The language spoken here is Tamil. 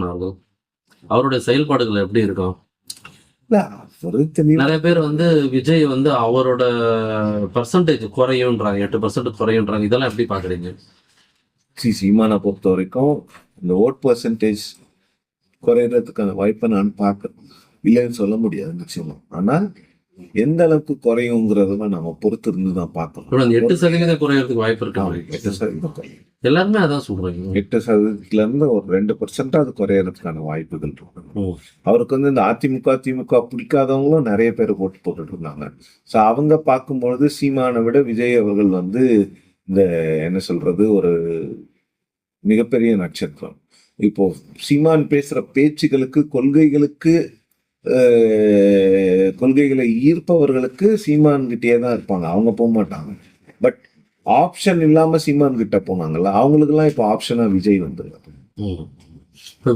சீமான் அவர்கள் அவருடைய செயல்பாடுகள் எப்படி இருக்கும்? இல்ல, அவரு தெளிவா நிறைய பேர் வந்து விஜய் வந்து அவரோட பர்சன்டேஜ் குறையுன்றாங்க, 8% குறையுன்றாங்க. இதெல்லாம் எப்படி பாக்குறீங்க? சீமானை பொறுத்த வரைக்கும் இந்த ஓட் பர்சன்டேஜ் குறையறதுக்கான வாய்ப்பை நான் பார்க்கறேன். இல்லைன்னு சொல்ல முடியாது நிச்சயமா. ஆனால் எந்த அளவுக்கு குறையுங்கிறத நம்ம பொறுத்து இருந்து தான் பார்க்கணும். இவ்வளவு அந்த 8% குறையறதுக்கு வாய்ப்பு ஆமா, இருக்கு. 8% குறையும். எல்லாருமே அதான் சொல்றாங்க. 8%ல இருந்து ஒரு 2% அது குறையறதுக்கான வாய்ப்புகள் இருக்கு. ம். அவருக்கு வந்து இந்த அதிமுக திமுக பிடிக்காதவங்களும் நிறைய பேர் ஓட்டு போட்டுட்டு இருந்தாங்க. ஸோ அவங்க பார்க்கும்பொழுது சீமானை விட விஜய் அவர்கள் வந்து இந்த என்ன சொல்றது ஒரு மிகப்பெரிய நட்சத்திரம். இப்போ சீமான் பேசுற பேச்சுகளுக்கு கொள்கைகளை ஈர்ப்பவர்களுக்கு சீமான் கிட்டே தான் இருப்பாங்க, அவங்க போக மாட்டாங்க. பட் ஆப்ஷன் இல்லாம சீமான் கிட்ட போனாங்கல்ல, அவங்களுக்கு எல்லாம் இப்போ ஆப்ஷனா விஜய் வந்துருக்காங்க. ம். இப்ப